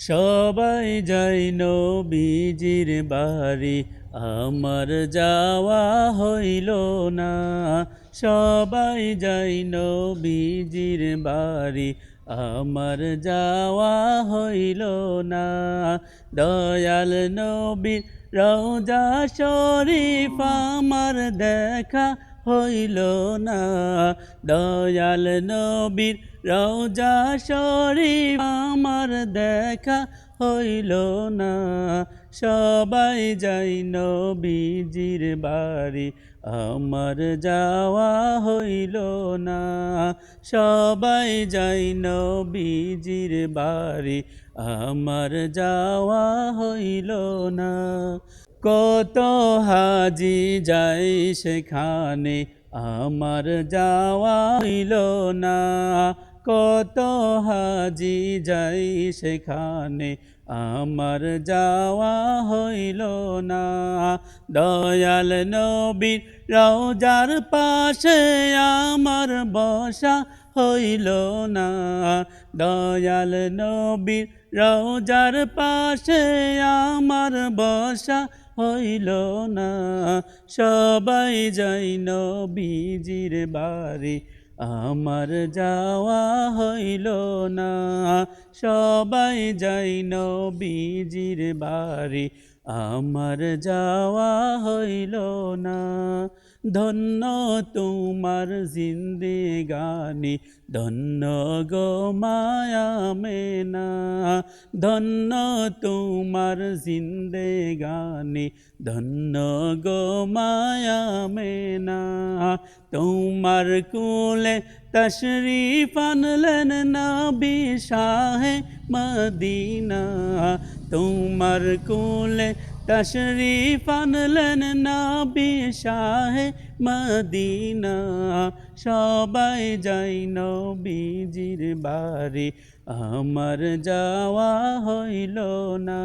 সবাই যায় নবীজির বাড়ি, আমার যাওয়া হইল না। সবাই যায় নবীজির বাড়ি, আমার যাওয়া হইল না। দয়াল নবীর রওজা শরীফ আমার দেখা হইল না। দয়াল নবীর রওজা শরীফ আমার দেখা হইল না। সবাই যাই নবীজির বাড়ি, আমার যাওয়া হইল না। সবাই যাই নবীজির বাড়ি, আমার যাওয়া হইল না। কত হাজি যাই সেখানে, আমার যাওয়া হইল না। কত হাজি যাই সেখানে, আমার যাওয়া হইল না। দয়াল নবীর রওজার পাশে আমার বসা হইল না। দয়াল নবীর রওজার পাশে আমার বসা হইল না। সবাই যাই নবীজির বাড়ি, আমার যাওয়া হইল না। সবাই যাই নবীজির বাড়ি, আমার যাওয়া হইল না। ধন্য তোমার জিন্দেগানি, ধন্য গো মায়া মেনা। ধন্য তোমার জিন্দেগানি, ধন্য গো মায়া মেনা। তোমার কুলে তশরিফ আনলেন নবী শাহে মদিনা। তোমার কুলে তশরিফ আনলেন নবী শাহে মদিনা। সবাই যাই নবীজির বাড়ি, আমার যাওয়া হইল না।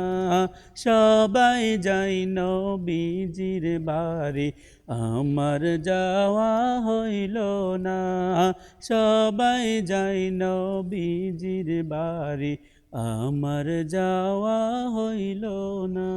সবাই যাই নবীজির বাড়ি, আমার যাওয়া হইল না। সবাই যাই নবীজির বাড়ি, আমার যাওয়া হইল না।